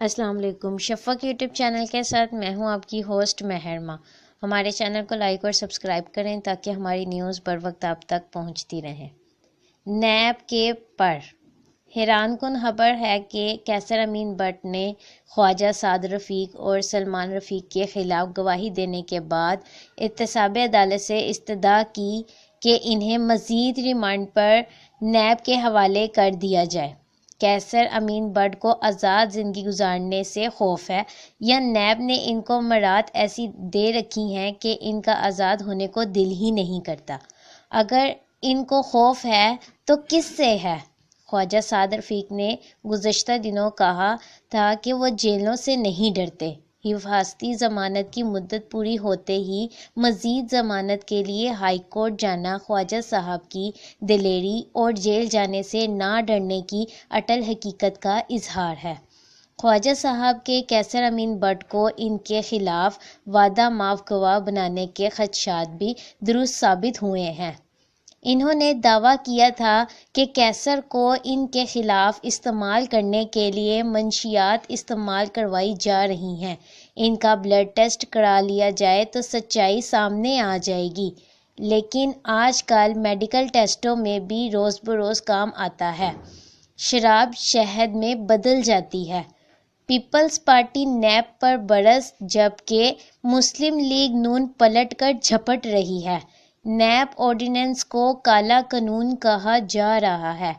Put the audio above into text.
السلام علیکم۔ شفق YouTube channel کے ساتھ میں ہوں آپ کی ہوسٹ مہرما۔ ہمارے چینل کو لائک اور سبسکرائب کریں تاکہ ہماری نیوز بر وقت آپ تک پہنچتی رہیں۔ نیب کے پر حیران کن خبر ہے کہ قیصر امین بٹ نے خواجہ سعد رفیق اور سلمان رفیق کے خلاف گواہی دینے کے بعد احتساب عدالت سے استدعا کی کہ انہیں مزید ریمانڈ پر نیب کے حوالے کر دیا جائے۔ قیصر امین بٹ کو آزاد زندگی گزارنے سے خوف ہے یا نیب نے ان کو مراد ایسی دے رکھی ہیں کہ ان کا آزاد ہونے کو دل ہی نہیں کرتا؟ اگر ان کو خوف ہے تو کس سے ہے؟ خواجہ سعد رفیق نے گزشتہ دنوں کہا تھا کہ وہ جیلوں سے نہیں ڈرتے۔ حفاظتی ضمانت کی مدت پوری ہوتے ہی مزید ضمانت کے لیے ہائی کورٹ جانا خواجہ صاحب کی دلیری اور جیل جانے سے نہ ڈرنے کی اٹل حقیقت کا اظہار ہے۔ خواجہ صاحب کے قیصر امین بٹ کو ان کے خلاف وعدہ معاف گواہ بنانے کے خدشات بھی درست ثابت ہوئے ہیں۔ انہوں نے دعویٰ کیا تھا کہ قیصر کو ان کے خلاف استعمال کرنے کے لیے منشیات استعمال کروائی جا رہی ہیں۔ ان کا بلڈ ٹیسٹ کرا لیا جائے تو سچائی سامنے آ جائے گی، لیکن آج کل میڈیکل ٹیسٹوں میں بھی روز بروز کام آتا ہے۔ شراب شہد میں بدل جاتی ہے۔ پیپلز پارٹی نیب پر برس جبکہ مسلم لیگ نون پلٹ کر جھپٹ رہی ہے۔ نیب آرڈیننس کو کالا قانون کہا جا رہا ہے۔